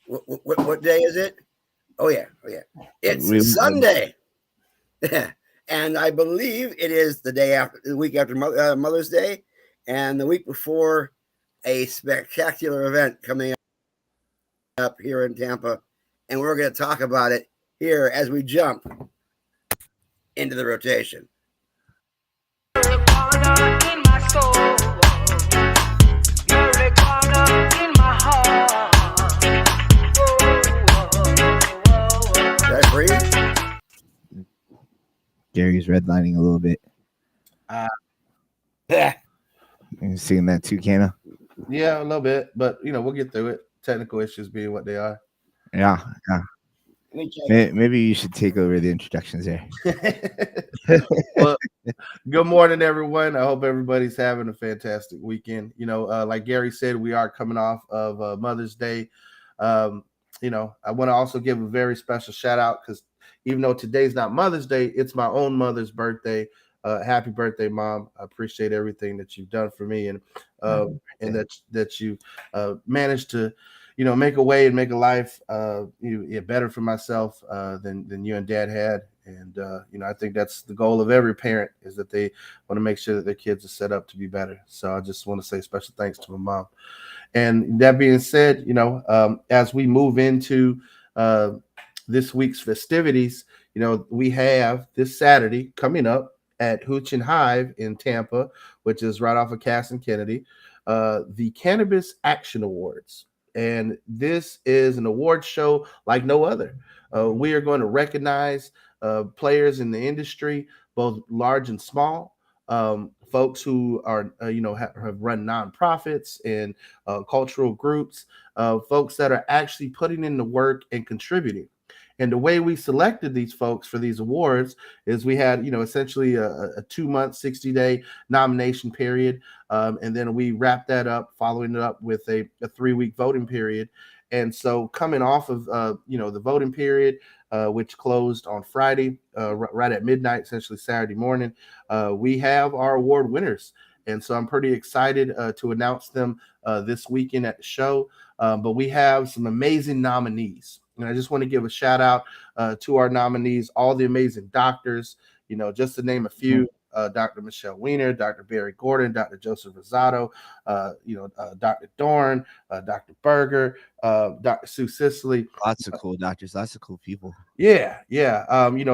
What day is it? Oh yeah. It's We Sunday, and I believe it is the week after Mother's Day, and the week before a spectacular event coming up here in Tampa, and we're going to talk about it here as we jump into the rotation. Did I breathe? Gary's redlining a little bit. Yeah. You seeing that too, Kana? Yeah, a little bit, but we'll get through it. Technical issues being what they are. Yeah. Maybe you should take over the introductions there. Well, good morning, everyone. I hope everybody's having a fantastic weekend. Like Gary said, we are coming off of Mother's Day. I want to also give a very special shout out because even though today's not Mother's Day, it's my own mother's birthday. Happy birthday, Mom. I appreciate everything that you've done for me and that you managed to make a way and make a life better for myself than you and Dad had. And I think that's the goal of every parent, is that they want to make sure that their kids are set up to be better. So I just want to say special thanks to my mom. And that being said, as we move into this week's festivities, we have this Saturday coming up at Hooch and Hive in Tampa, which is right off of Cass and Kennedy, the Cannabis Action Awards. And this is an award show like no other. We are going to recognize players in the industry, both large and small, folks who are, have run nonprofits and cultural groups, folks that are actually putting in the work and contributing. And the way we selected these folks for these awards is we had, essentially a 2-month, 60-day nomination period. And then we wrapped that up, following it up with a 3-week voting period. And so coming off of, the voting period, which closed on Friday, right at midnight, essentially Saturday morning, we have our award winners. And so I'm pretty excited to announce them this weekend at the show. But we have some amazing nominees. And I just want to give a shout out to our nominees, all the amazing doctors, just to name a few. Dr. Michelle Weiner, Dr. Barry Gordon, Dr. Joseph Rosado, Dr. Dorn, Dr. Berger, Dr. Sue Sicily. Lots of cool doctors, lots of cool people. Yeah.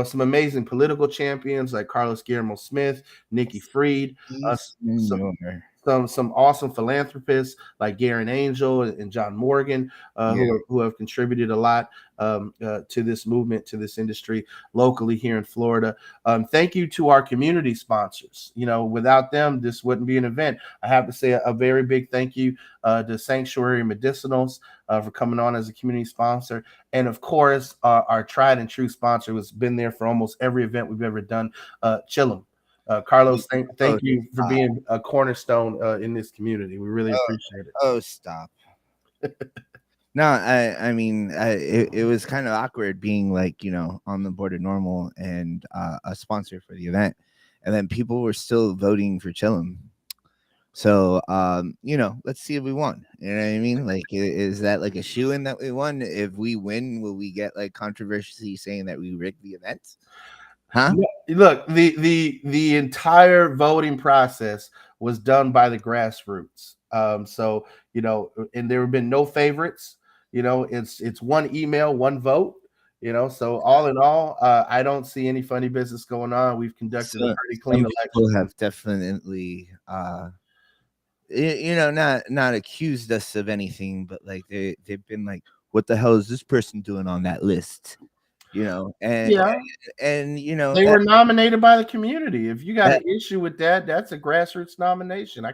Some amazing political champions like Carlos Guillermo Smith, Nikki Fried, some awesome philanthropists like Garen Angel and John Morgan, who have contributed a lot to this movement, to this industry locally here in Florida. Thank you to our community sponsors. Without them, this wouldn't be an event. I have to say a very big thank you to Sanctuary Medicinals for coming on as a community sponsor. And of course, our tried and true sponsor has been there for almost every event we've ever done, Chillum. Carlos, thank you for being a cornerstone in this community. We really appreciate it. Oh, stop. No, I mean, it was kind of awkward being like, on the board of Normal and a sponsor for the event. And then people were still voting for Chillum. So, let's see if we won. You know what I mean? Like, is that like a shoo-in that we won? If we win, will we get like controversy saying that we rigged the event? Huh? Look, the entire voting process was done by the grassroots. So, and there have been no favorites. It's one email, one vote. So all in all, I don't see any funny business going on. We've conducted a pretty clean election. People have definitely, not accused us of anything, but like they've been like, "What the hell is this person doing on that list?" And they were nominated by the community. If you got an issue with that, that's a grassroots nomination.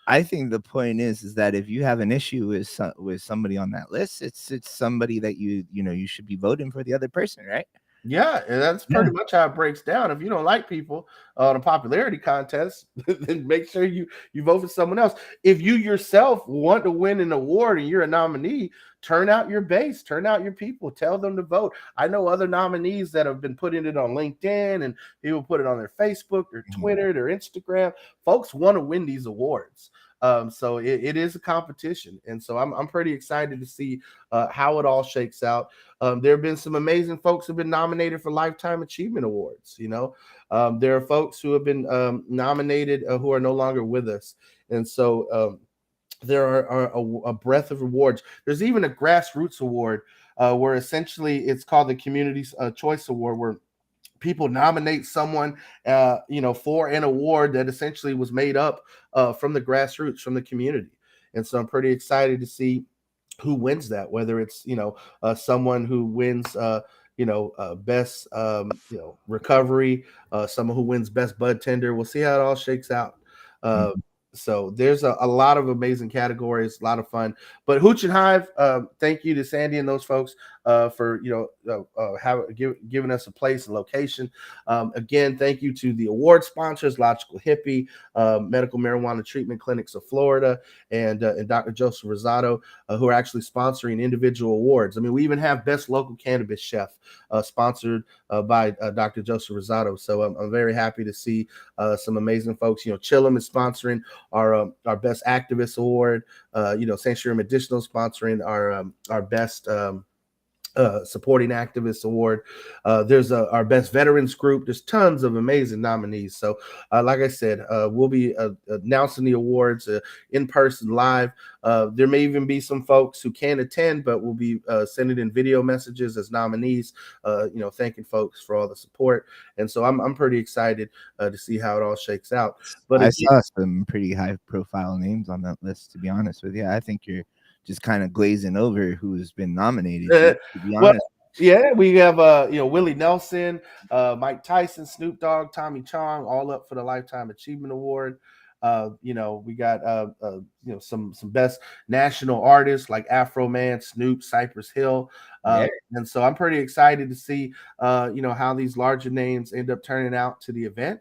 I think the point is that if you have an issue with somebody on that list, it's somebody that you should be voting for the other person, right? Yeah, and that's pretty much how it breaks down. If you don't like people on a popularity contest, then make sure you vote for someone else. If you yourself want to win an award and you're a nominee, turn out your base, turn out your people, tell them to vote. I know other nominees that have been putting it on LinkedIn and people put it on their Facebook, their Twitter, their Instagram. Folks want to win these awards. So it is a competition, and so I'm pretty excited to see how it all shakes out. There have been some amazing folks who've been nominated for Lifetime Achievement Awards. There are folks who have been nominated who are no longer with us, and so there are a breadth of awards. There's even a grassroots award where essentially it's called the Community Choice Award, where people nominate someone, for an award that essentially was made up from the grassroots, from the community. And so I'm pretty excited to see who wins that, whether it's, someone who wins, best, recovery, someone who wins best bud tender. We'll see how it all shakes out. Uh, Mhm. so there's a lot of amazing categories, a lot of fun. But Hooch and Hive, thank you to Sandy and those folks for giving us a place and location. Again, thank you to the award sponsors, Logical Hippie, Medical Marijuana Treatment Clinics of Florida, and Dr. Joseph Rosado, who are actually sponsoring individual awards. I mean, we even have Best Local Cannabis Chef sponsored by Dr. Joseph Rosado. So I'm very happy to see some amazing folks. Chillum is sponsoring our Best Activist Award. Sanctuary Medicinal sponsoring our Best Supporting Activist Award. There's our Best Veterans Group. There's tons of amazing nominees. So, like I said, we'll be announcing the awards in person live. There may even be some folks who can't attend, but we'll be sending in video messages as nominees, thanking folks for all the support. And so I'm pretty excited to see how it all shakes out. But I again, saw some pretty high profile names on that list, to be honest with you. I think you're just kind of glazing over who's been nominated, to be well, honest. yeah, we have Willie Nelson, Mike Tyson, Snoop Dogg, Tommy Chong, all up for the Lifetime Achievement Award. We got some best national artists like Afro Man, Snoop, Cypress Hill. Yeah. And so I'm pretty excited to see how these larger names end up turning out to the event.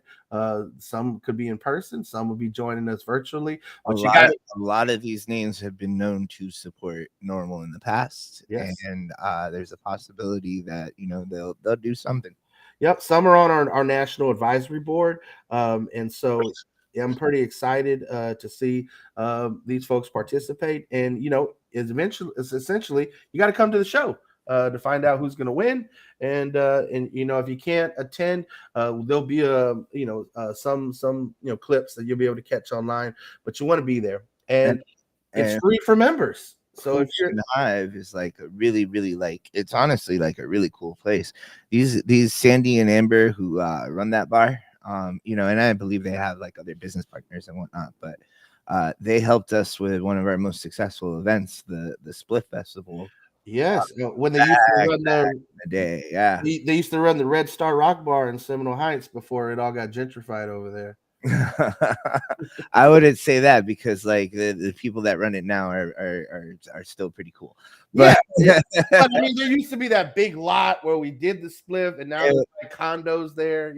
Some could be in person, some will be joining us virtually. A But you lot got of a lot of these names have been known to support Normal in the past, yes. and there's a possibility that they'll do something. Yep, some are on our national advisory board, and so yeah, I'm pretty excited to see these folks participate. And it's essentially you got to come to the show to find out who's going to win. And if you can't attend, there'll be some clips that you'll be able to catch online. But you want to be there, And and it's and free for members. So if Hooch you're and Hive is like a really, really it's honestly like a really cool place. These Sandy and Amber who run that bar, and I believe they have like other business partners and whatnot, but they helped us with one of our most successful events, the Split Festival, yes, when they used to run back in the day. Yeah. they used to run the Red Star Rock Bar in Seminole Heights before it all got gentrified over there. I wouldn't say that because like the people that run it now are still pretty cool. Yeah, But yeah. But I mean, there used to be that big lot where we did the spliff, and now there's like condos there.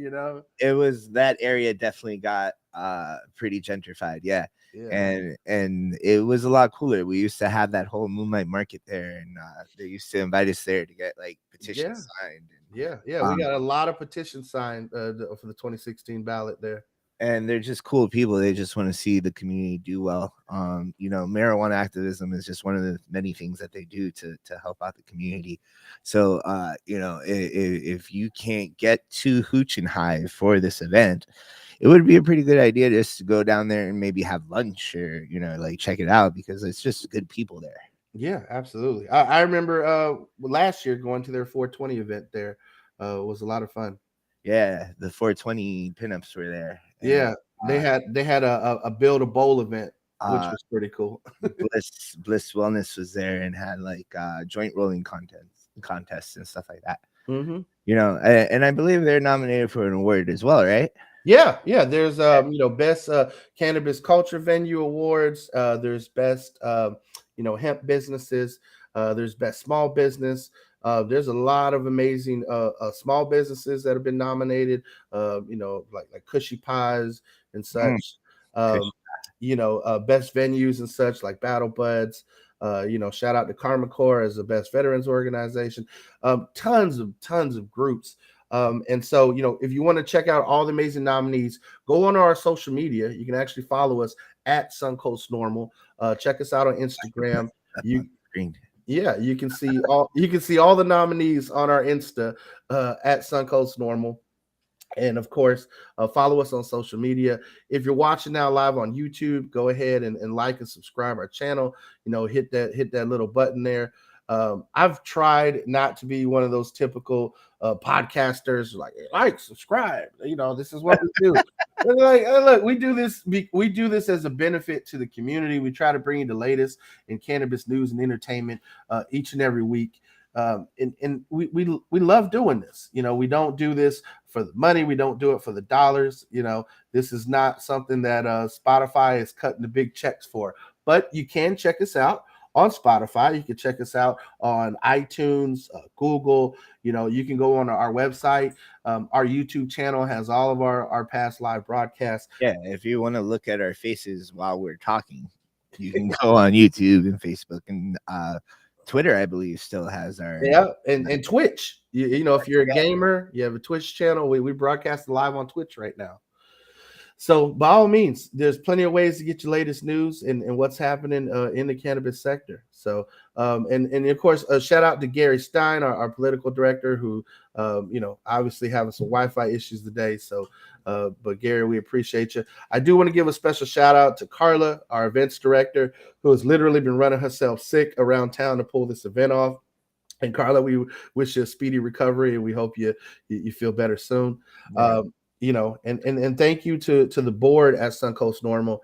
it was that area definitely got pretty gentrified, yeah. Yeah. And it was a lot cooler. We used to have that whole moonlight market there, and they used to invite us there to get like Yeah, petitions signed, yeah. We got a lot of petitions signed for the 2016 ballot there. and they're just cool people. They just want to see the community do well. Marijuana activism is just one of the many things that they do to help out the community. So if you can't get to Hooch and Hive for this event, it would be a pretty good idea just to go down there and maybe have lunch or like check it out, because it's just good people there. Yeah, absolutely. I remember last year going to their 420 event there. Was a lot of fun. Yeah, the 420 pinups were there. And Yeah, they had a build a bowl event, which uh was pretty cool. Bliss Wellness was there and had like joint rolling contests and stuff like that. Hmm. And I believe they're nominated for an award as well, right? Yeah. There's best cannabis culture venue awards. There's best hemp businesses. There's best small business. There's a lot of amazing small businesses that have been nominated. Like Cushy Pies and Mm, such. Um, best venues and such like Battle Buds. Shout out to Karma Corps as the best veterans organization. Tons of groups. And so, if you want to check out all the amazing nominees, go on our social media. You can actually follow us at Suncoast Normal. Check us out on Instagram. Up You on screen. Yeah, you can see all the nominees on our Insta at Suncoast Normal. And of course, follow us on social media. If you're watching now live on YouTube, go ahead and like and subscribe our channel. Hit that little button there. I've tried not to be one of those typical podcasters like subscribe. This is what we do. And look, we do this as a benefit to the community. We try to bring you the latest in cannabis news and entertainment each and every week. And we love doing this. We don't do this for the money. We don't do it for the dollars. This is not something that Spotify is cutting the big checks for. But you can check us out on Spotify. You can check us out on iTunes, Google. You can go on our website. Our YouTube channel has all of our past live broadcasts. Yeah, if you want to look at our faces while we're talking, you can go on YouTube and Facebook and Twitter, I believe, still has our and Twitch. If you're a gamer, you have a Twitch channel. We broadcast live on Twitch right now. So by all means, there's plenty of ways to get your latest news and what's happening in the cannabis sector. So and of course, shout out to Gary Stein, our political director, who obviously having some Wi-Fi issues today. So but Gary, we appreciate you. I do want to give a special shout out to Carla, our events director, who has literally been running herself sick around town to pull this event off. And Carla, we wish you a speedy recovery, and we hope you feel better soon. Yeah. And thank you to the board at Suncoast Normal.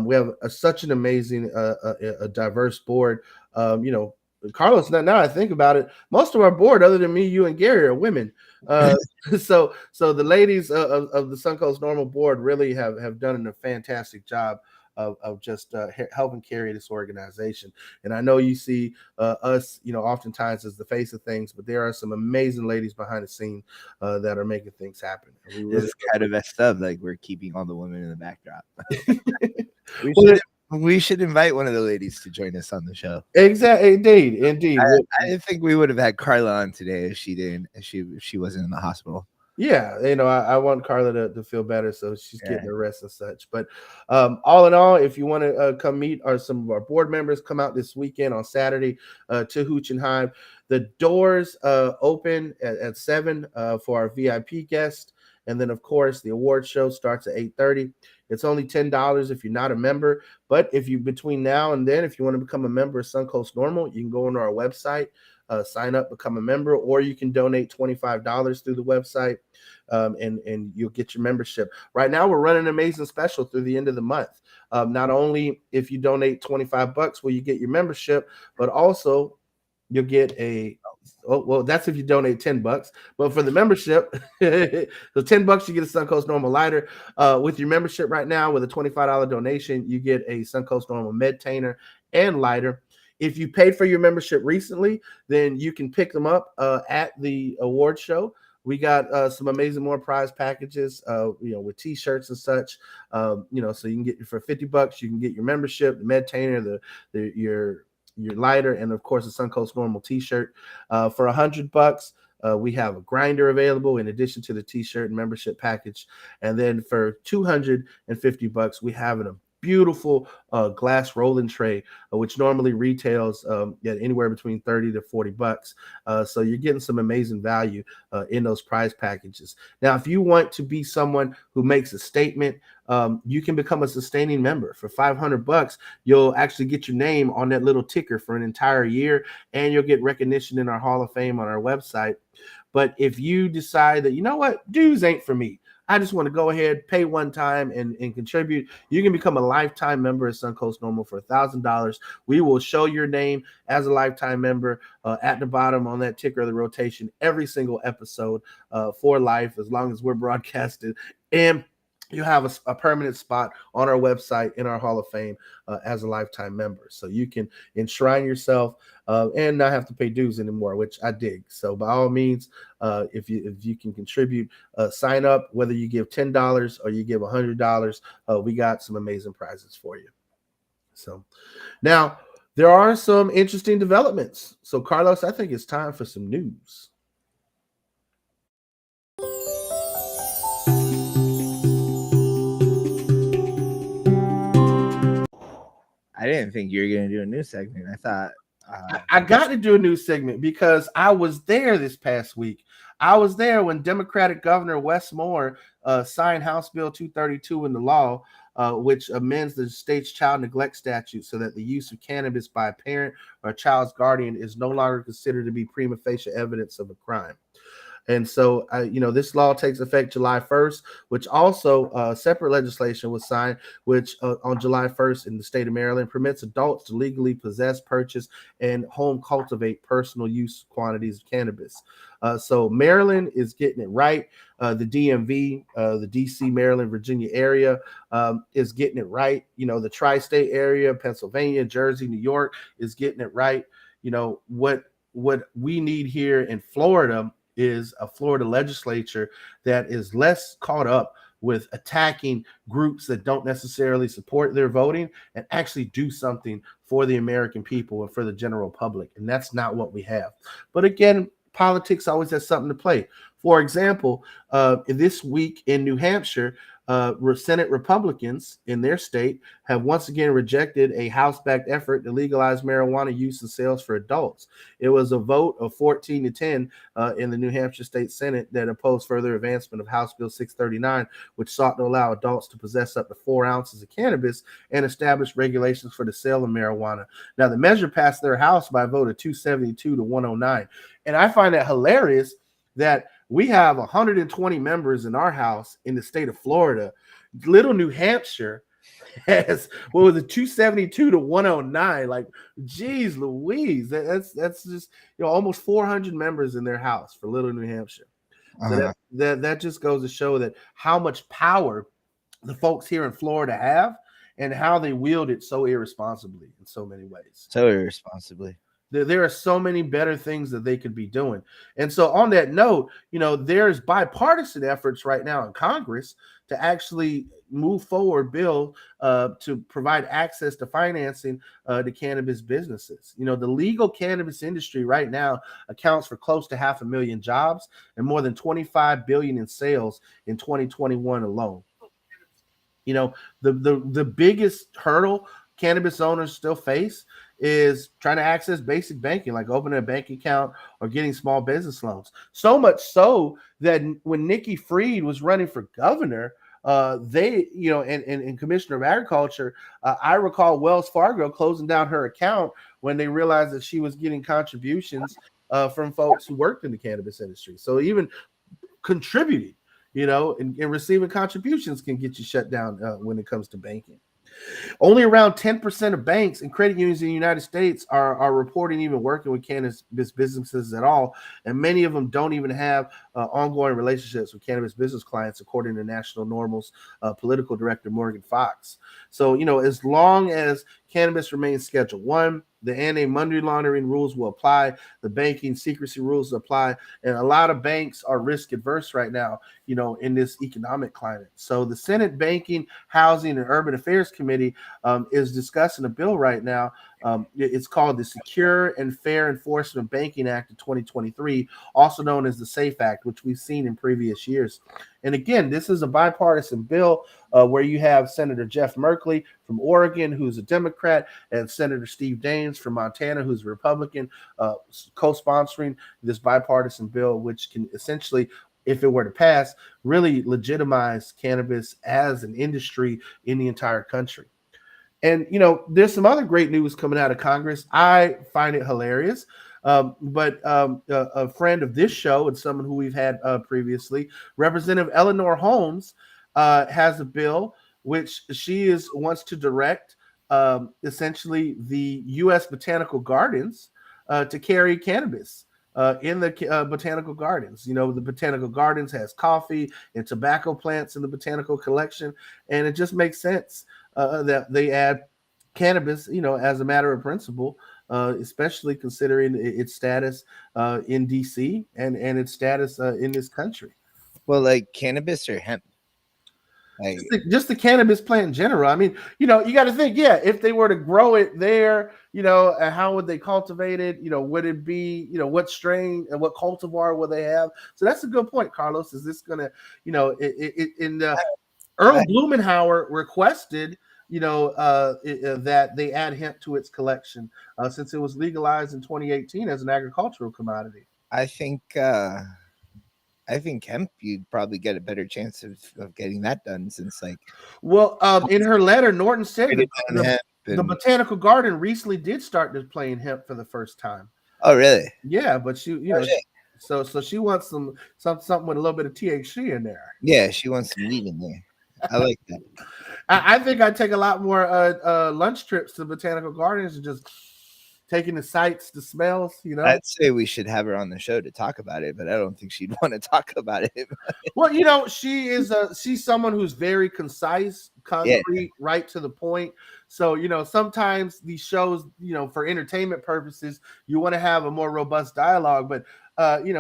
We have such an amazing, a diverse board. Carlos, now I think about it, most of our board, other than me, you, and Gary, are women. So the ladies of the Suncoast Normal board really have done a fantastic job of just helping carry this organization. And I know you see us, oftentimes as the face of things, but there are some amazing ladies behind the scene that are making things happen. And we This really is kind of messed up. Like, we're keeping all the women in the backdrop. Well, we should invite one of the ladies to join us on the show. Exactly, indeed. I think we would have had Carla on today if she didn't. If she wasn't in the hospital. Yeah, I want Carla to feel better, so she's getting her rest and such. But all in all, if you want to come meet some of our board members, come out this weekend on Saturday to Hooch and Hive. The doors open at 7 for our VIP guests. And then, of course, the award show starts at 8:30. It's only $10 if you're not a member. But if you between now and then, if you want to become a member of Suncoast Normal, you can go on our website, sign up, become a member, or you can donate $25 through the website, and you'll get your membership. Right now, we're running an amazing special through the end of the month. Not only if you donate $25 will you get your membership, but also you'll get that's if you donate $10. But for the membership, so $10 you get a Suncoast Normal lighter. With your membership right now, with a $25 donation, you get a Suncoast Normal medtainer and lighter. If you paid for your membership recently, then you can pick them up at the award show. We got some amazing more prize packages, with T-shirts and such. So you can get for $50, you can get your membership, the medtainer, your lighter, and of course a Suncoast Normal T-shirt. For $100, we have a grinder available in addition to the T-shirt and membership package. And then for $250, we have a beautiful glass rolling tray, which normally retails at anywhere between $30 to $40. So you're getting some amazing value in those prize packages. Now, if you want to be someone who makes a statement, you can become a sustaining member. For $500, you'll actually get your name on that little ticker for an entire year, and you'll get recognition in our Hall of Fame on our website. But if you decide that, dues ain't for me, I just want to go ahead, pay one time and contribute, you can become a lifetime member at Suncoast Normal for $1,000. We will show your name as a lifetime member at the bottom on that ticker of the rotation every single episode for life, as long as we're broadcasted. And you have a permanent spot on our website in our Hall of Fame as a lifetime member. So you can enshrine yourself and not have to pay dues anymore, which I dig. So by all means, if you can contribute, sign up, whether you give $10 or you give $100, we got some amazing prizes for you. So now there are some interesting developments. So Carlos, I think it's time for some news. I didn't think you were going to do a new segment. I thought. I got to do a new segment because I was there this past week. I was there when Democratic Governor Wes Moore signed House Bill 232 into law, which amends the state's child neglect statute so that the use of cannabis by a parent or a child's guardian is no longer considered to be prima facie evidence of a crime. And so, this law takes effect July 1st, which also separate legislation was signed, which on July 1st in the state of Maryland permits adults to legally possess, purchase, and home cultivate personal use quantities of cannabis. So Maryland is getting it right. The DMV, the DC, Maryland, Virginia area is getting it right. The tri-state area, Pennsylvania, Jersey, New York is getting it right. What we need here in Florida is a Florida legislature that is less caught up with attacking groups that don't necessarily support their voting and actually do something for the American people and for the general public. And that's not what we have. But again, politics always has something to play. For example, this week in New Hampshire, Senate Republicans in their state have once again rejected a House-backed effort to legalize marijuana use and sales for adults. It was a vote of 14 to 10 in the New Hampshire State Senate that opposed further advancement of House Bill 639, which sought to allow adults to possess up to 4 ounces of cannabis and establish regulations for the sale of marijuana. Now, the measure passed their House by a vote of 272 to 109. And I find that hilarious that we have 120 members in our House in the state of Florida. Little New Hampshire has, what was it, 272 to 109? Like, geez Louise, that's just almost 400 members in their House for Little New Hampshire. So that just goes to show that how much power the folks here in Florida have and how they wield it so irresponsibly in so many ways. So irresponsibly. There are so many better things that they could be doing. And so on that note, there's bipartisan efforts right now in Congress to actually move forward bill to provide access to financing to cannabis businesses. The legal cannabis industry right now accounts for close to 500,000 jobs and more than $25 billion in sales in 2021 alone. The biggest hurdle cannabis owners still face is trying to access basic banking, like opening a bank account or getting small business loans. So much so that when Nikki Fried was running for governor, they, and Commissioner of Agriculture, I recall Wells Fargo closing down her account when they realized that she was getting contributions from folks who worked in the cannabis industry. So even contributing, and receiving contributions can get you shut down when it comes to banking. Only around 10% of banks and credit unions in the United States are reporting even working with cannabis businesses at all. And many of them don't even have ongoing relationships with cannabis business clients, according to National Normal's political director, Morgan Fox. So, as long as cannabis remains Schedule 1, the anti-money laundering rules will apply. The banking secrecy rules apply. And a lot of banks are risk adverse right now, in this economic climate. So the Senate Banking, Housing, and Urban Affairs Committee is discussing a bill right now. It's called the Secure and Fair Enforcement Banking Act of 2023, also known as the SAFE Act, which we've seen in previous years. And again, this is a bipartisan bill where you have Senator Jeff Merkley from Oregon, who's a Democrat, and Senator Steve Daines from Montana, who's a Republican, co-sponsoring this bipartisan bill, which can essentially, if it were to pass, really legitimize cannabis as an industry in the entire country. And, there's some other great news coming out of Congress. I find it hilarious. But a friend of this show and someone who we've had previously, Representative Eleanor Holmes, has a bill which she wants to direct essentially the U.S. Botanical Gardens to carry cannabis in the botanical gardens. The botanical gardens has coffee and tobacco plants in the botanical collection, and it just makes sense that they add cannabis, as a matter of principle, especially considering its status in DC and its status in this country. Well, like cannabis or hemp? Just the cannabis plant in general. I mean, you got to think, if they were to grow it there, how would they cultivate it? Would it be, what strain and what cultivar will they have? So that's a good point, Carlos. Is this going to, Earl Blumenauer requested that they add hemp to its collection since it was legalized in 2018 as an agricultural commodity. I think hemp you'd probably get a better chance of getting that done since like Well, in her letter, Norton said that traded down hemp the and botanical garden recently did start displaying hemp for the first time. oh really? Yeah, but she, Oh shit. so she wants something with a little bit of THC in there. Yeah, she wants some weed in there. I like that. I think I'd take a lot more lunch trips to botanical gardens and just taking the sights, the smells. I'd say we should have her on the show to talk about it, but I don't think she'd want to talk about it. Well, she's someone who's very concise, concrete, right to the point. So, sometimes these shows, for entertainment purposes, you want to have a more robust dialogue. But,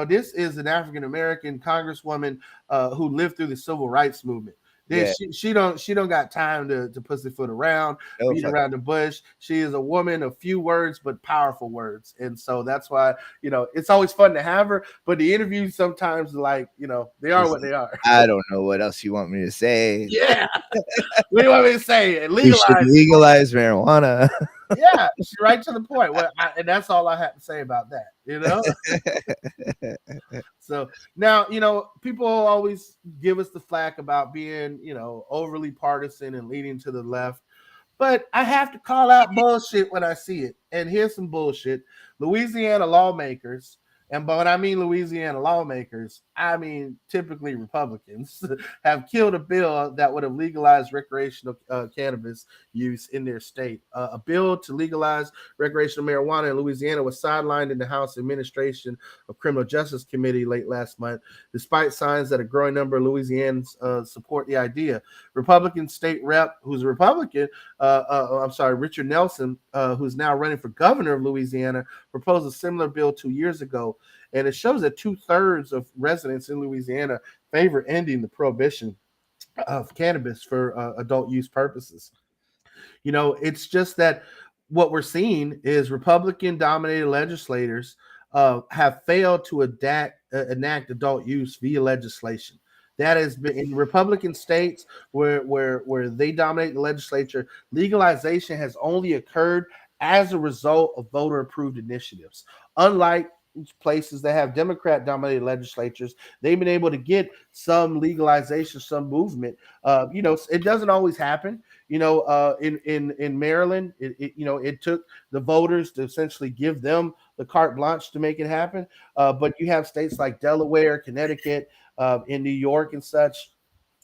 this is an African American congresswoman who lived through the civil rights movement. Yeah. She don't got time to pussyfoot around, beat around the bush. She is a woman of few words but powerful words, and so that's why it's always fun to have her. But the interviews sometimes, like they are what they are. I don't know what else you want me to say. Yeah, what do you want me to say? Legalize marijuana. Yeah, she's right to the point. And that's all I have to say about that. So now, people always give us the flack about being, overly partisan and leaning to the left. But I have to call out bullshit when I see it. And here's some bullshit. Louisiana lawmakers, and when I mean Louisiana lawmakers, I mean typically Republicans, have killed a bill that would have legalized recreational cannabis use in their state. A bill to legalize recreational marijuana in Louisiana was sidelined in the House Administration of Criminal Justice Committee late last month, despite signs that a growing number of Louisianans support the idea. Republican state rep, who's a Republican, Richard Nelson, who's now running for governor of Louisiana, proposed a similar bill 2 years ago. And it shows that 2/3 of residents in Louisiana favor ending the prohibition of cannabis for adult use purposes. It's just that what we're seeing is Republican-dominated legislators have failed to enact adult use via legislation. That has been in Republican states where they dominate the legislature. Legalization has only occurred as a result of voter-approved initiatives. Unlike places that have Democrat-dominated legislatures, they've been able to get some legalization, some movement. It doesn't always happen. In Maryland, it took the voters to essentially give them the carte blanche to make it happen. But you have states like Delaware, Connecticut, in New York and such,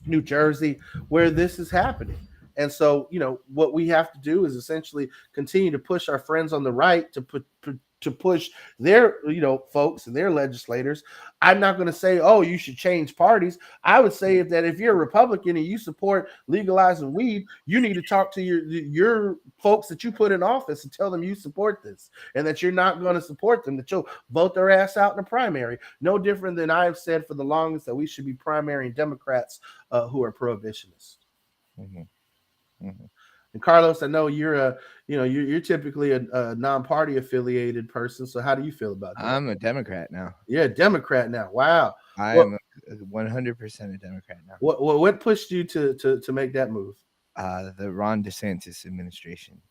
New Jersey, where this is happening. And so, what we have to do is essentially continue to push our friends on the right to push their, folks and their legislators. I'm not going to say, oh, you should change parties. I would say that if you're a Republican and you support legalizing weed, you need to talk to your folks that you put in office and tell them you support this and that you're not going to support them, that you'll vote their ass out in the primary. No different than I have said for the longest that we should be primarying Democrats who are prohibitionists. Mm-hmm. Mm-hmm. And Carlos, I know you're you're typically a non-party affiliated person. So how do you feel about that? I'm a Democrat now. Yeah, a Democrat now. Wow. I am 100% a Democrat now. What pushed you to make that move? The Ron DeSantis administration.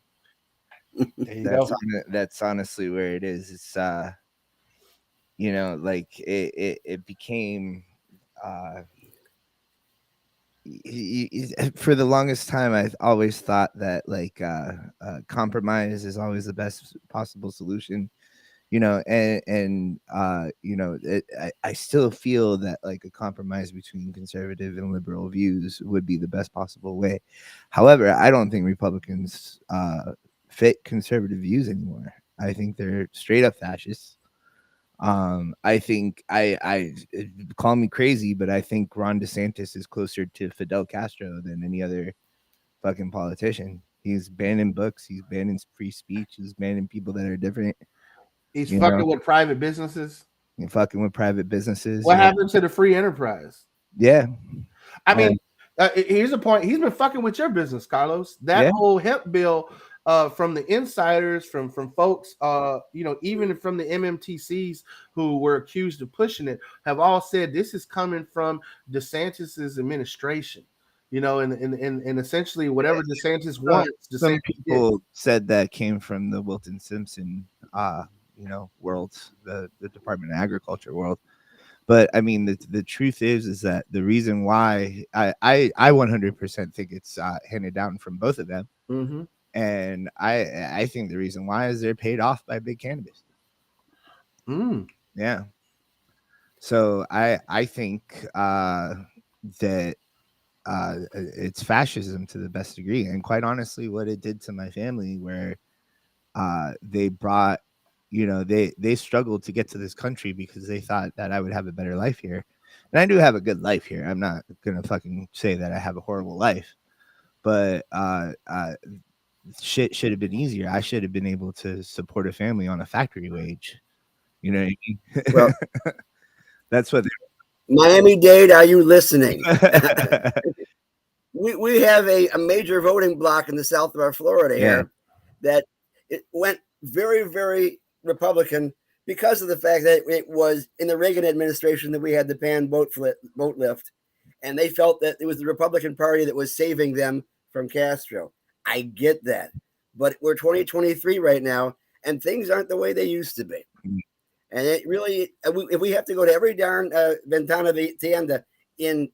That's honestly where it is. It's like it became for the longest time, I've always thought that compromise is always the best possible solution, and I still feel that like a compromise between conservative and liberal views would be the best possible way. However, I don't think Republicans fit conservative views anymore. I think they're straight up fascists. I think I call me crazy, but I think Ron DeSantis is closer to Fidel Castro than any other fucking politician. He's banning books, he's banning free speech, he's banning people that are different. He's fucking with private businesses. You're fucking with private businesses. What happened to the free enterprise? Yeah. I mean, here's a point. He's been fucking with your business, Carlos. That whole hemp bill from the insiders, from folks, even from the MMTCs who were accused of pushing it, have all said this is coming from DeSantis's administration. and essentially whatever DeSantis wants, Some DeSantis gets. people said that came from the Wilton Simpson, world, the Department of Agriculture world. But I mean, the truth is that the reason why I 100% think it's handed down from both of them, Mm-hmm. and I think the reason why is they're paid off by big cannabis. Yeah. So I think that it's fascism to the best degree, and quite honestly, what it did to my family, where they brought, they struggled to get to this country because they thought that I would have a better life here, and I do have a good life here. I'm not gonna fucking say that I have a horrible life, but shit should have been easier. I should have been able to support a family on a factory wage. You know what I mean? Well, That's what. Miami-Dade, are you listening? we have a major voting block in the south of our Florida here that it went very, very Republican because of the fact that it was in the Reagan administration that we had the ban vote lift, and they felt that it was the Republican Party that was saving them from Castro. I get that, but we're 2023 right now, and things aren't the way they used to be. And it really, if we have to go to every darn Ventana Tienda in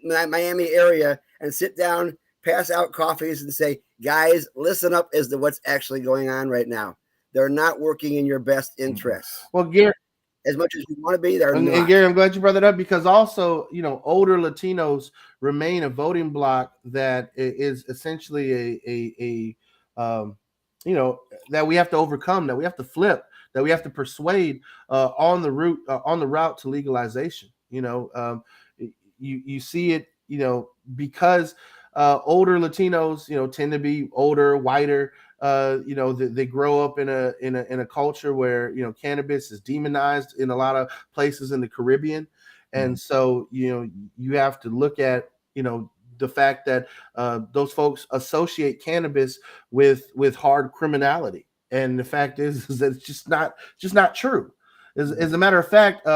Miami area and sit down, pass out coffees, and say, guys, listen up as to what's actually going on right now. They're not working in your best interests. Well, Gary, as much as you want to be, they're not. And Gary, I'm glad you brought that up, because also, older Latinos remain a voting bloc that is essentially that we have to overcome, that we have to flip, that we have to persuade on the route to legalization. You see it, because older Latinos, tend to be older, whiter. They grow up in a culture where cannabis is demonized in a lot of places in the Caribbean, and so you have to look at the fact that those folks associate cannabis with hard criminality, and the fact is that it's just not true. As a matter of fact,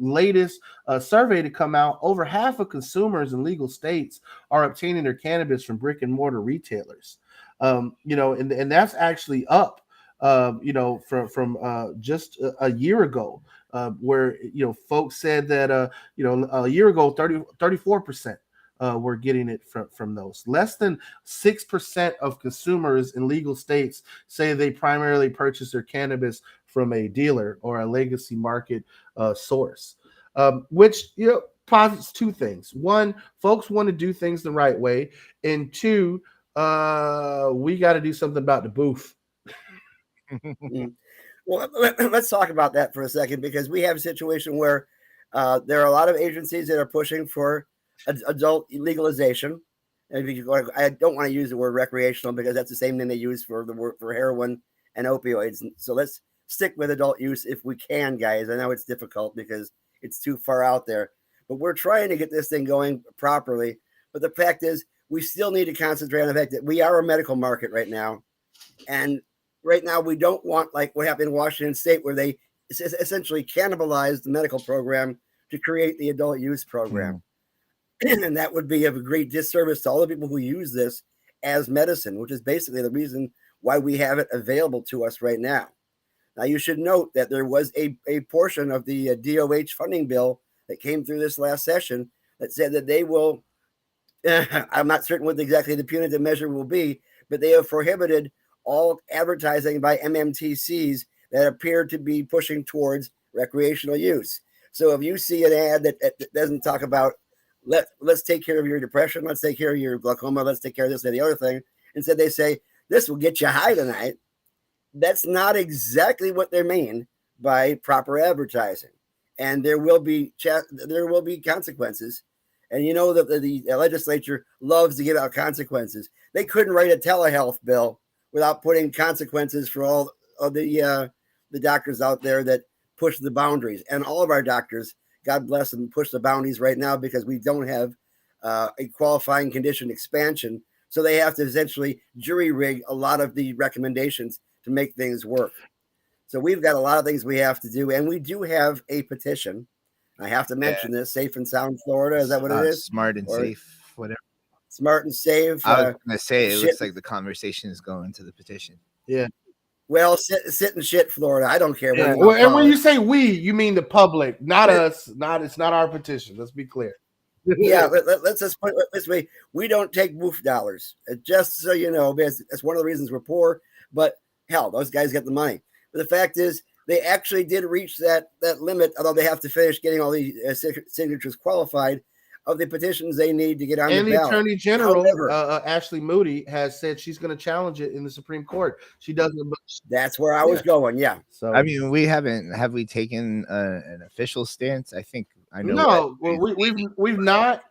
latest survey to come out, over half of consumers in legal states are obtaining their cannabis from brick and mortar retailers. And that's actually up, from just a year ago, where folks said that a year ago 34% were getting it from those. Less than 6% of consumers in legal states say they primarily purchase their cannabis from a dealer or a legacy market source, which posits two things. One, folks want to do things the right way, and two, we got to do something about the booth. Well, let's talk about that for a second, because we have a situation where there are a lot of agencies that are pushing for adult legalization. And I don't want to use the word recreational, because that's the same thing they use for heroin and opioids. So let's stick with adult use if we can, guys. I know it's difficult because it's too far out there, but we're trying to get this thing going properly. But the fact is, we still need to concentrate on the fact that we are a medical market right now. And right now, we don't want like what happened in Washington State, where they essentially cannibalized the medical program to create the adult use program. And that would be of a great disservice to all the people who use this as medicine, which is basically the reason why we have it available to us right now. Now, you should note that there was a portion of the DOH funding bill that came through this last session that said that they will, I'm not certain what exactly the punitive measure will be, but they have prohibited all advertising by MMTCs that appear to be pushing towards recreational use. So if you see an ad that doesn't talk about let's take care of your depression, let's take care of your glaucoma, let's take care of this and the other thing, instead they say this will get you high tonight, that's not exactly what they mean by proper advertising. And there will be consequences. And you know that the legislature loves to give out consequences. They couldn't write a telehealth bill without putting consequences for all of the doctors out there that push the boundaries. And all of our doctors, God bless them, push the boundaries right now because we don't have a qualifying condition expansion. So they have to essentially jury rig a lot of the recommendations to make things work. So we've got a lot of things we have to do. And we do have a petition. I have to mention this, Safe and Sound Florida. Is that what it is? Smart and Safe, whatever. smart and safe. I was going to say, it Shit. looks like the conversation is going to the petition. Yeah. Well, sit and shit, Florida. I don't care what Yeah. you want. And when you say we, you mean the public, not us. It's not our petition. Let's be clear. Yeah, let's just put it this way: we don't take boof dollars. Just so you know, because that's one of the reasons we're poor. But hell, those guys get the money. But the fact is, they actually did reach that limit, although they have to finish getting all the signatures qualified of the petitions they need to get on And the the ballot. Attorney General, However, Ashley Moody, has said she's going to challenge it in the Supreme Court. She doesn't. That's where I was going. Yeah. So I mean, have we taken an official stance? I think I know. No, we've not.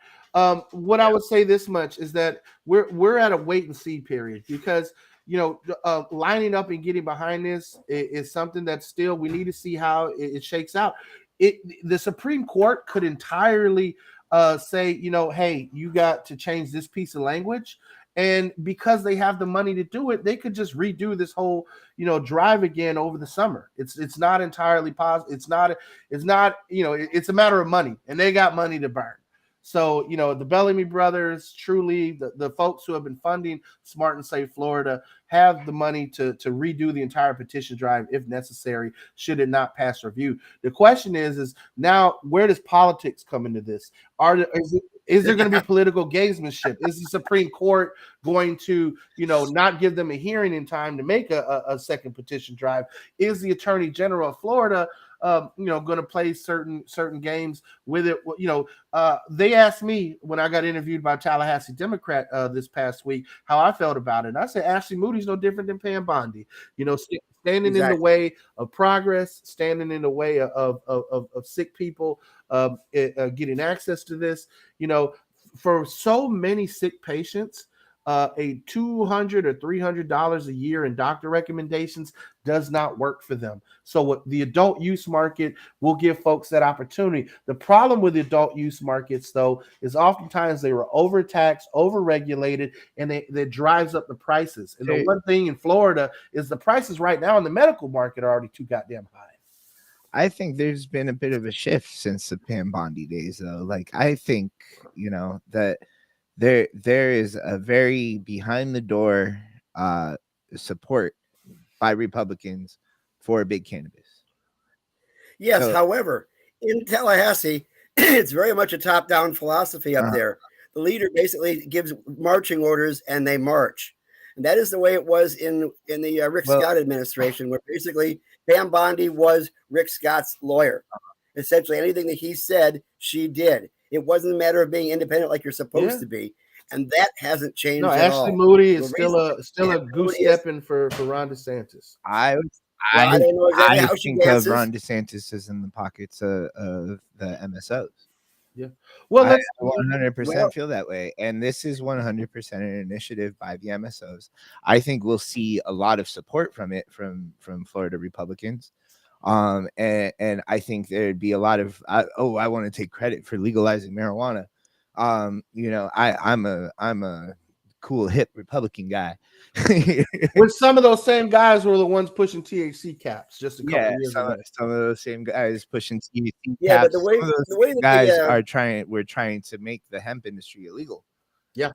What I would say this much is that we're at a wait and see period, because lining up and getting behind this is something that still we need to see how it shakes out. The Supreme Court could entirely say, hey, you got to change this piece of language. And because they have the money to do it, they could just redo this whole, drive again over the summer. It's not entirely possible. It's not, it's a matter of money, and they got money to burn. So, the Bellamy brothers, truly the folks who have been funding Smart and Safe Florida, have the money to redo the entire petition drive if necessary, should it not pass review. The question is now, where does politics come into this? Is there going to be political gamesmanship? Is the Supreme Court going to, not give them a hearing in time to make a second petition drive? Is the Attorney General of Florida, going to play certain games with it? They asked me when I got interviewed by Tallahassee Democrat this past week how I felt about it. And I said, Ashley Moody's no different than Pam Bondi. Standing in the way of progress, standing in the way of sick people getting access to this. For so many sick patients, a $200 or $300 a year in doctor recommendations does not work for them. So what the adult use market will give folks that opportunity. The problem with the adult use markets, though, is oftentimes they were overtaxed, overregulated, and that drives up the prices. And the one thing in Florida is the prices right now in the medical market are already too goddamn high. I think there's been a bit of a shift since the Pam Bondi days, though. Like, I think, that there is a very behind the door support by Republicans for big cannabis. Yes, however, in Tallahassee, it's very much a top-down philosophy up there. The leader basically gives marching orders, and they march. And that is the way it was in the Rick Scott administration, where basically Pam Bondi was Rick Scott's lawyer. Essentially, anything that he said, she did. It wasn't a matter of being independent like you're supposed to be. And that hasn't changed at all. Ashley Moody is still a goose stepping for Ron DeSantis. I don't know exactly how she dances. Of Ron DeSantis is in the pockets of the MSOs. Yeah. Well, I 100% feel that way. And this is 100% an initiative by the MSOs. I think we'll see a lot of support from it from Florida Republicans. And I think there'd be a lot of I want to take credit for legalizing marijuana. I'm a cool hip Republican guy. When some of those same guys were the ones pushing THC caps just a couple years ago. Some of those same guys pushing THC caps. Yeah, but the way guys we're trying to make the hemp industry illegal. Yeah.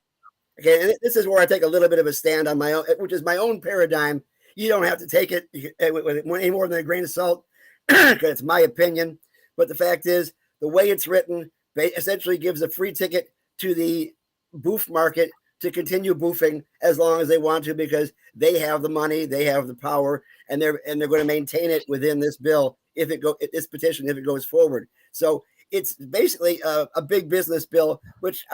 Okay, this is where I take a little bit of a stand on my own, which is my own paradigm. You don't have to take it with any more than a grain of salt, because it's my opinion. But the fact is, the way it's written essentially gives a free ticket to the boof market to continue boofing as long as they want to, because they have the money, they have the power, and they're going to maintain it within this bill if it goes forward. So it's basically a big business bill, which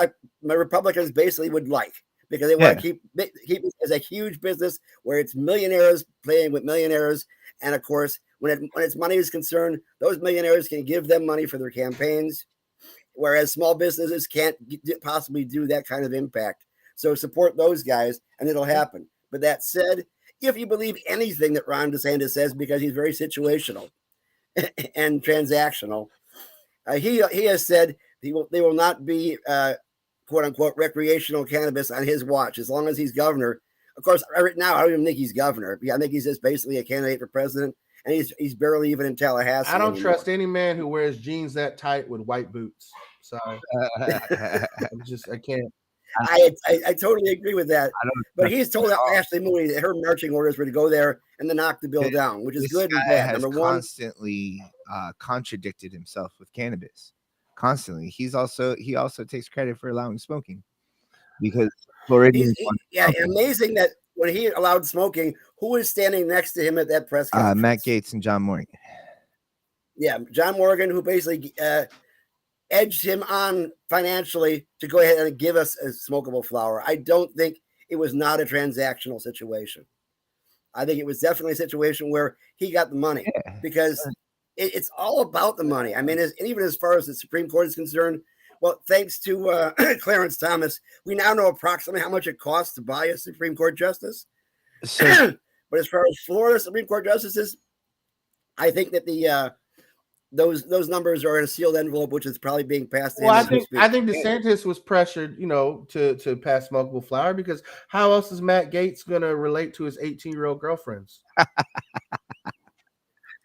my Republicans basically would like, because they want to keep it as a huge business where it's millionaires playing with millionaires. And of course, when its money is concerned, those millionaires can give them money for their campaigns, whereas small businesses can't possibly do that kind of impact. So support those guys, and it'll happen. But that said, if you believe anything that Ron DeSantis says, because he's very situational and transactional, he has said they will not be quote unquote recreational cannabis on his watch as long as he's governor. Of course, right now I don't even think he's governor. I think he's just basically a candidate for president, and he's barely even in Tallahassee. I don't trust any man who wears jeans that tight with white boots. Sorry, I can't. I totally agree with that. I don't But trust he's him told at all. Ashley Mooney that her marching orders were to go there and then knock the bill down, which is This good and guy bad. has Number one, constantly contradicted himself with cannabis. Constantly, he also takes credit for allowing smoking because Floridians want yeah, smoking. amazing that when he allowed smoking, who was standing next to him at that press conference? Matt Gaetz and John Morgan. Yeah, John Morgan, who basically edged him on financially to go ahead and give us a smokable flower. I don't think it was not a transactional situation. I think it was definitely a situation where he got the money because it's all about the money. I mean, even as far as the Supreme Court is concerned, well, thanks to Clarence Thomas, we now know approximately how much it costs to buy a Supreme Court justice. So, but as far as Florida Supreme Court justices, I think that the those numbers are in a sealed envelope, which is probably being passed. Well, I think DeSantis was pressured, to pass smokable flower because how else is Matt Gaetz going to relate to his 18-year-old girlfriends?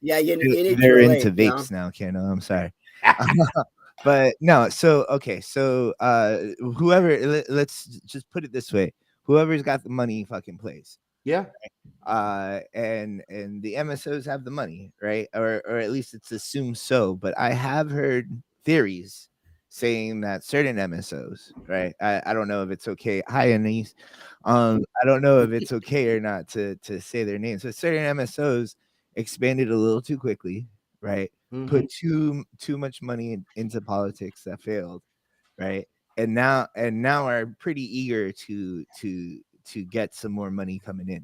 Yeah, you need they're to relate, into vapes now, Kano. I'm sorry. But no, so okay, so whoever, let's just put it this way: whoever's got the money fucking plays. Yeah. And the MSOs have the money, right? Or at least it's assumed so. But I have heard theories saying that certain MSOs, right? I don't know if it's okay. Hi, Anise. I don't know if it's okay or not to say their names. So certain MSOs expanded a little too quickly, right? Mm-hmm. Put too much money into politics that failed, right? And now are pretty eager to get some more money coming in.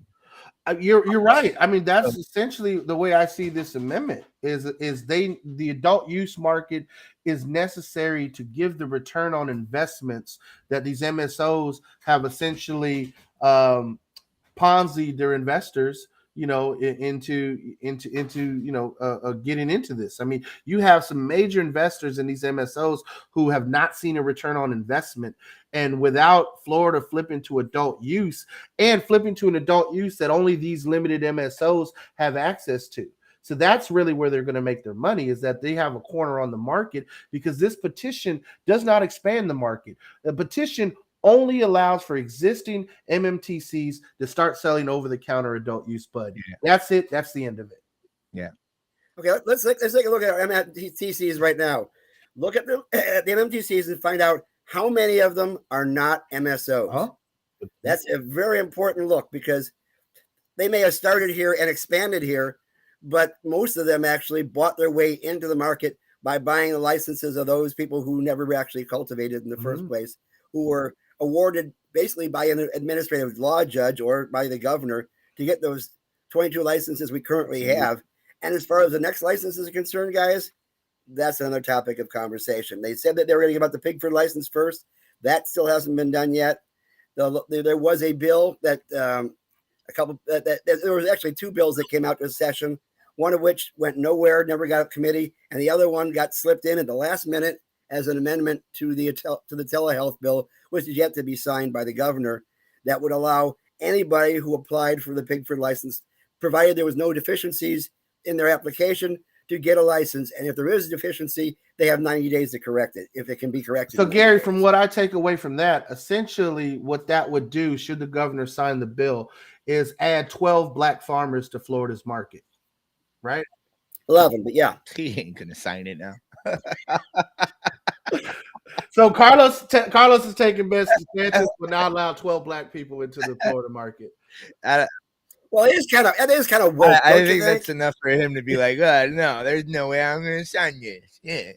You're right. I mean, that's essentially the way I see this amendment is the adult use market is necessary to give the return on investments that these MSOs have essentially Ponzi their investors, into getting into this. I mean, you have some major investors in these MSOs who have not seen a return on investment, and without Florida flipping to adult use and flipping to an adult use that only these limited MSOs have access to. So that's really where they're going to make their money, is that they have a corner on the market, because this petition does not expand the market. The petition only allows for existing MMTCs to start selling over-the-counter adult use bud. Yeah. That's it. That's the end of it. Yeah. Okay, let's take a look at our MMTCs right now. Look at the MMTCs and find out how many of them are not MSOs. Huh? That's a very important look, because they may have started here and expanded here, but most of them actually bought their way into the market by buying the licenses of those people who never actually cultivated in the first place, who were awarded basically by an administrative law judge or by the governor to get those 22 licenses we currently have. And as far as the next licenses are concerned, guys, that's another topic of conversation. They said that they were going to get about the Pigford license first. That still hasn't been done yet. There was a bill that there was actually two bills that came out this session, one of which went nowhere, never got a committee, and the other one got slipped in at the last minute as an amendment to the telehealth bill, which is yet to be signed by the governor, that would allow anybody who applied for the Pigford license, provided there was no deficiencies in their application, to get a license. And if there is a deficiency, they have 90 days to correct it, if it can be corrected. So, Gary, from what I take away from that, essentially what that would do, should the governor sign the bill, is add 12 black farmers to Florida's market, right? 11, but yeah. He ain't going to sign it now. So Carlos is taking best. DeSantis will not allow 12 black people into the Florida market. Well, it is kind of woke. I think that's enough for him to be like, no, there's no way I'm going to sign this. Yeah.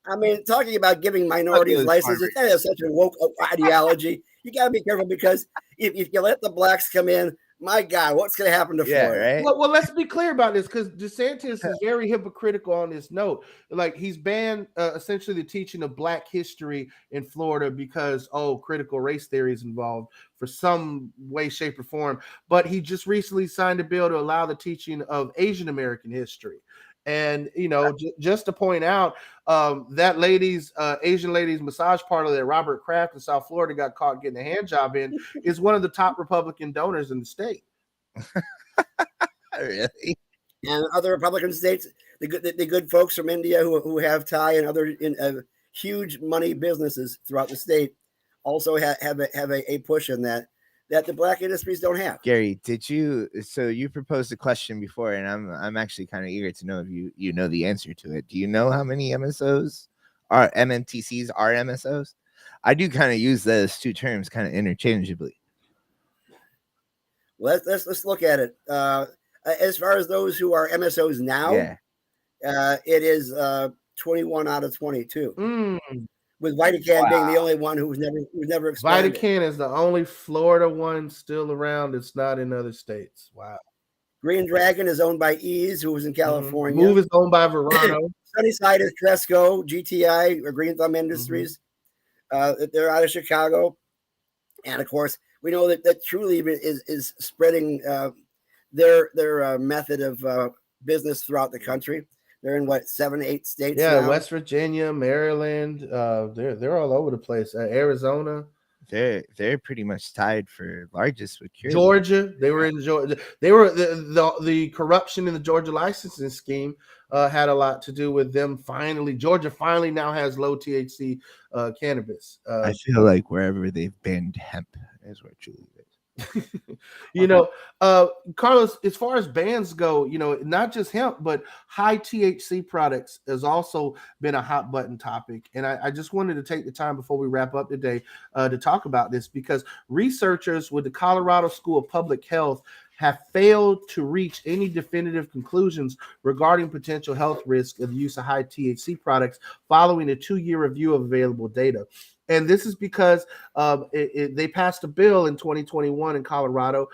I mean, talking about giving minorities licenses, that is such a woke ideology. You got to be careful, because if you let the blacks come in, my God, what's going to happen to Florida? Right? Well, let's be clear about this, because DeSantis is very hypocritical on this note. Like, he's banned essentially the teaching of black history in Florida because, critical race theory is involved for some way, shape, or form. But he just recently signed a bill to allow the teaching of Asian American history. And, just to point out, that Asian lady's massage parlor that Robert Kraft in South Florida got caught getting a hand job in is one of the top Republican donors in the state. Really? And other Republican states, the good folks from India who have Thai and other huge money businesses throughout the state also have a push in that the black industries don't have. Gary, did you? So you proposed a question before, and I'm actually kind of eager to know if you know the answer to it. Do you know how many MSOs are MMTCs are MSOs? I do kind of use those two terms kind of interchangeably. Let's look at it. As far as those who are MSOs now, Yeah. it is 21 out of 22. Mm. With Vitacan being the only one who's never expanded. Vitacan is the only Florida one still around. It's not in other states. Wow. Green Dragon is owned by Ease, who was in California. Move is owned by Verano. Sunnyside is Cresco, GTI, or Green Thumb Industries. They're out of Chicago. And of course, we know that Truly is spreading their method of business throughout the country. They're in what 7, 8 states. Yeah, now? West Virginia, Maryland. They're all over the place. Arizona. They're pretty much tied for largest with Curaleaf. Georgia. They were in Georgia. They were the corruption in the Georgia licensing scheme had a lot to do with them. Georgia finally now has low THC cannabis. I feel like wherever they've banned hemp is where Truly is. Carlos, as far as bans go, not just hemp, but high THC products has also been a hot button topic. And I just wanted to take the time before we wrap up today to talk about this, because researchers with the Colorado School of Public Health have failed to reach any definitive conclusions regarding potential health risks of the use of high THC products following a 2-year review of available data. And this is because they passed a bill in 2021 in Colorado,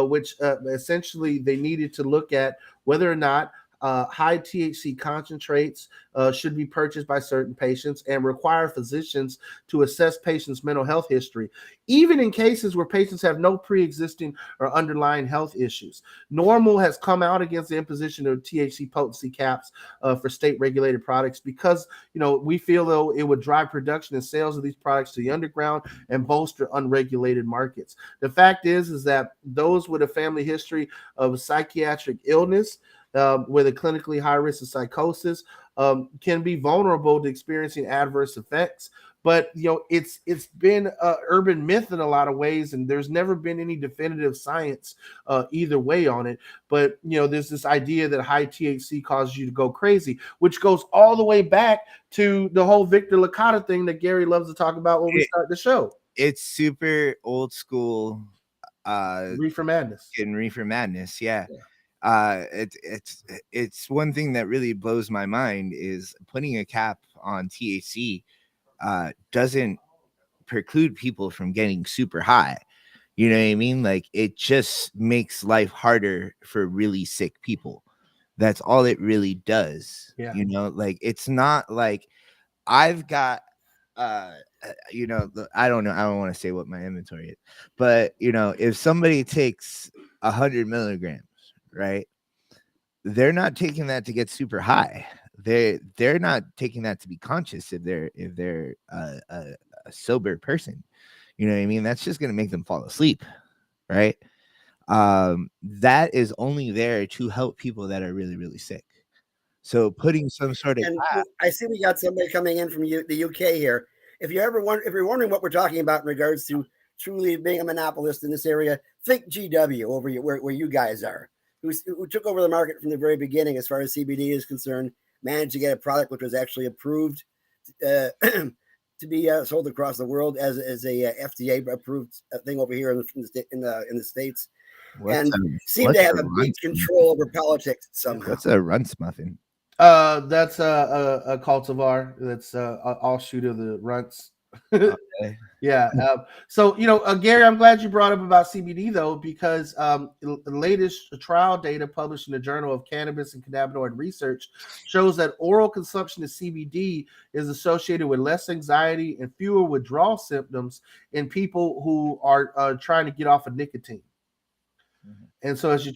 which essentially they needed to look at whether or not high THC concentrates should be purchased by certain patients and require physicians to assess patients' mental health history, even in cases where patients have no pre-existing or underlying health issues. NORML has come out against the imposition of THC potency caps for state-regulated products because, we feel though it would drive production and sales of these products to the underground and bolster unregulated markets. The fact is that those with a family history of psychiatric illness, with a clinically high risk of psychosis, can be vulnerable to experiencing adverse effects. But it's been an urban myth in a lot of ways, and there's never been any definitive science either way on it. But there's this idea that high THC causes you to go crazy, which goes all the way back to the whole Victor Licata thing that Gary loves to talk about when we start the show. It's super old school. Reefer Madness. In Reefer Madness, yeah. It's one thing that really blows my mind is putting a cap on THC doesn't preclude people from getting super high. You know what I mean? Like, it just makes life harder for really sick people. That's all it really does. Yeah. Like, it's not like I've got I don't know. I don't want to say what my inventory is, but if somebody takes 100 milligrams, right? They're not taking that to get super high. They're not taking that to be conscious if they're a sober person. You know what I mean? That's just going to make them fall asleep, right? That is only there to help people that are really, really sick. So putting some sort of I see we got somebody coming in from the UK here. If you're wondering what we're talking about in regards to Truly being a monopolist in this area, think GW over where you guys are, who took over the market from the very beginning as far as CBD is concerned, managed to get a product which was actually approved to be sold across the world as a FDA approved thing over here in the States, seem to have a big control over politics somehow. What's a runts muffin? That's a cultivar. That's an offshoot of the runts. Okay. Yeah. So, Gary, I'm glad you brought up about CBD though, because the latest trial data published in the Journal of Cannabis and Cannabinoid Research shows that oral consumption of CBD is associated with less anxiety and fewer withdrawal symptoms in people who are trying to get off of nicotine. Mm-hmm. And so as you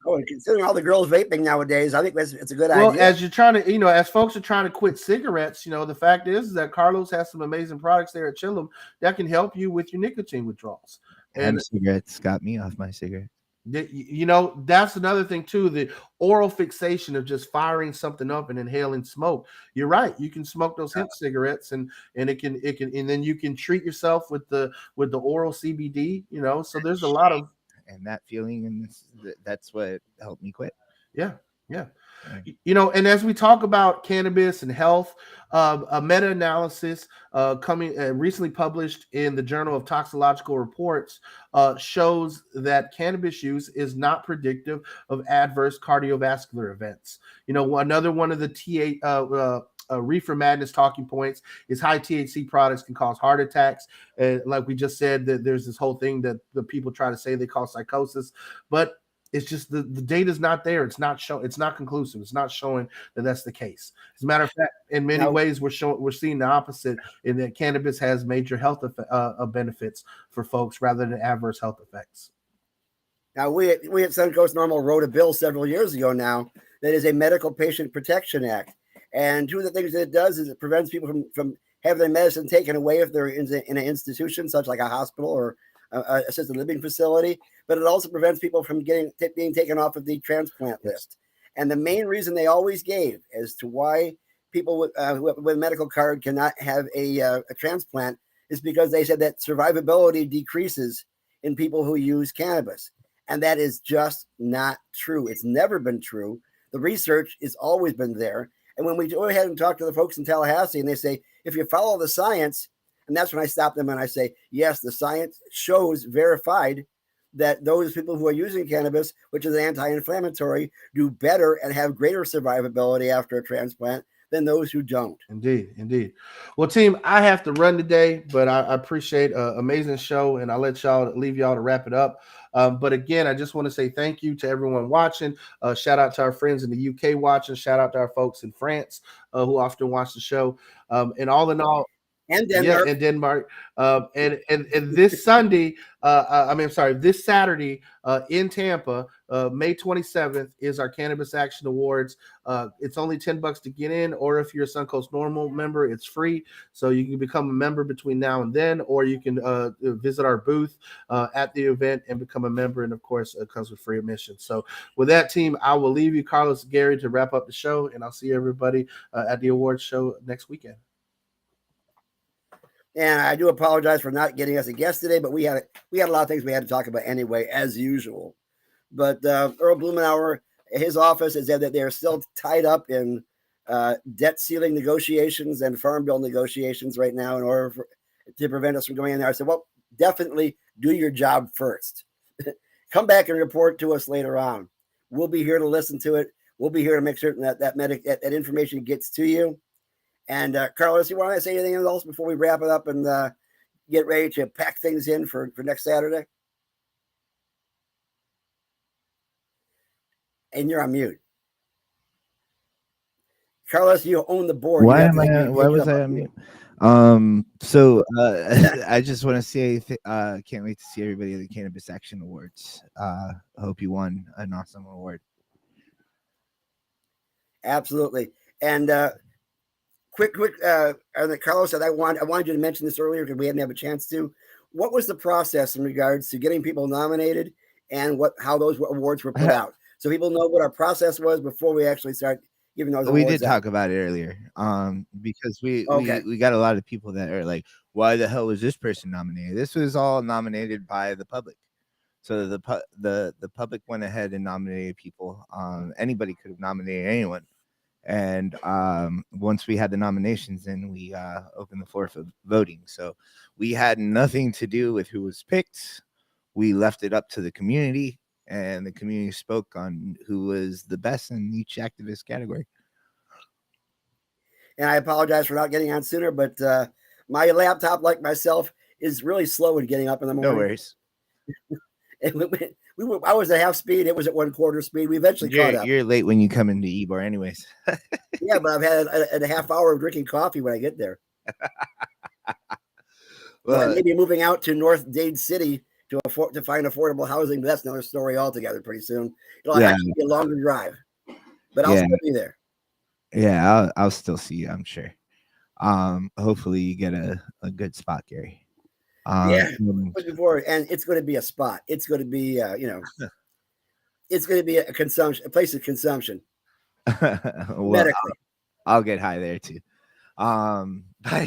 and considering all the girls vaping nowadays, I think it's a good idea. Well, as you're trying to, as folks are trying to quit cigarettes, the fact is that Carlos has some amazing products there at Chillum that can help you with your nicotine withdrawals. And cigarettes got me off my cigarette. That's another thing too. The oral fixation of just firing something up and inhaling smoke. You're right. You can smoke those hemp cigarettes, and it can, and then you can treat yourself with the oral CBD. So there's a lot of and that feeling, and that's what helped me quit. yeah, yeah. Yeah. And as we talk about cannabis and health, a meta-analysis coming recently published in the Journal of Toxicological Reports shows that cannabis use is not predictive of adverse cardiovascular events. Another one of the reefer madness talking points is high THC products can cause heart attacks. And like we just said, that there's this whole thing that the people try to say they cause psychosis, but it's just the data is not there. It's not it's not conclusive. It's not showing that that's the case. As a matter of fact, in many ways, we're seeing the opposite in that cannabis has major health benefits for folks rather than adverse health effects. Now, we at Suncoast Normal wrote a bill several years ago now that is a Medical Patient Protection Act. And two of the things that it does is it prevents people from having their medicine taken away if they're in an institution, such like a hospital or a assisted living facility. But it also prevents people from being taken off of the transplant list. And the main reason they always gave as to why people with a medical card cannot have a transplant is because they said that survivability decreases in people who use cannabis. And that is just not true. It's never been true. The research has always been there. And when we go ahead and talk to the folks in Tallahassee and they say, if you follow the science, and that's when I stop them and I say, yes, the science shows verified that those people who are using cannabis, which is anti-inflammatory, do better and have greater survivability after a transplant than those who don't. Indeed. Well, team, I have to run today, but I appreciate an amazing show, and I'll leave y'all to wrap it up. But again, I just want to say thank you to everyone watching. Shout out to our friends in the UK watching. Shout out to our folks in France who often watch the show. And all in all, and Denmark. Yeah, and Denmark. And this Sunday, this Saturday in Tampa, May 27th is our Cannabis Action Awards. It's only $10 to get in, or if you're a Suncoast Normal member, it's free. So you can become a member between now and then, or you can visit our booth at the event and become a member. And of course, it comes with free admission. So with that, team, I will leave you, Carlos, Gary, to wrap up the show, and I'll see everybody at the awards show next weekend. And I do apologize for not getting us a guest today, but we had a lot of things we had to talk about anyway, as usual. But Earl Blumenauer, his office is that they're still tied up in debt ceiling negotiations and farm bill negotiations right now in order to prevent us from going in there. I said, well, definitely do your job first. Come back and report to us later on. We'll be here to listen to it. We'll be here to make certain that information gets to you. And Carlos, you want to say anything else before we wrap it up and get ready to pack things in for next Saturday? And you're on mute. Carlos, you own the board. Why was I on mute? So I just want to say can't wait to see everybody at the Cannabis Action Awards. Hope you won an awesome award. Absolutely. And quick, Carlos said I wanted you to mention this earlier because we hadn't had a chance to. What was the process in regards to getting people nominated and how those awards were put out, so people know what our process was before we actually start giving those awards? We did talk about it earlier, because we got a lot of people that are like, why the hell was this person nominated? This was all nominated by the public. So the public went ahead and nominated people. Anybody could have nominated anyone. And once we had the nominations in, we opened the floor for voting. So we had nothing to do with who was picked. We left it up to the community, and the community spoke on who was the best in each activist category. And I apologize for not getting on sooner, but my laptop, like myself, is really slow in getting up in the morning. No worries. I was at half speed. It was at 1/4 speed. We eventually caught up. You're late when you come into Ybor anyways. Yeah, but I've had a half hour of drinking coffee when I get there. Well, maybe moving out to North Dade City to find affordable housing, but that's another story altogether pretty soon. It'll actually be a longer drive, but I'll still be there. Yeah, I'll still see you, I'm sure. Hopefully you get a good spot, Gary. Looking forward, and it's going to be a spot. It's going to be, it's going to be a place of consumption. Well, Medically. I'll get high there too. But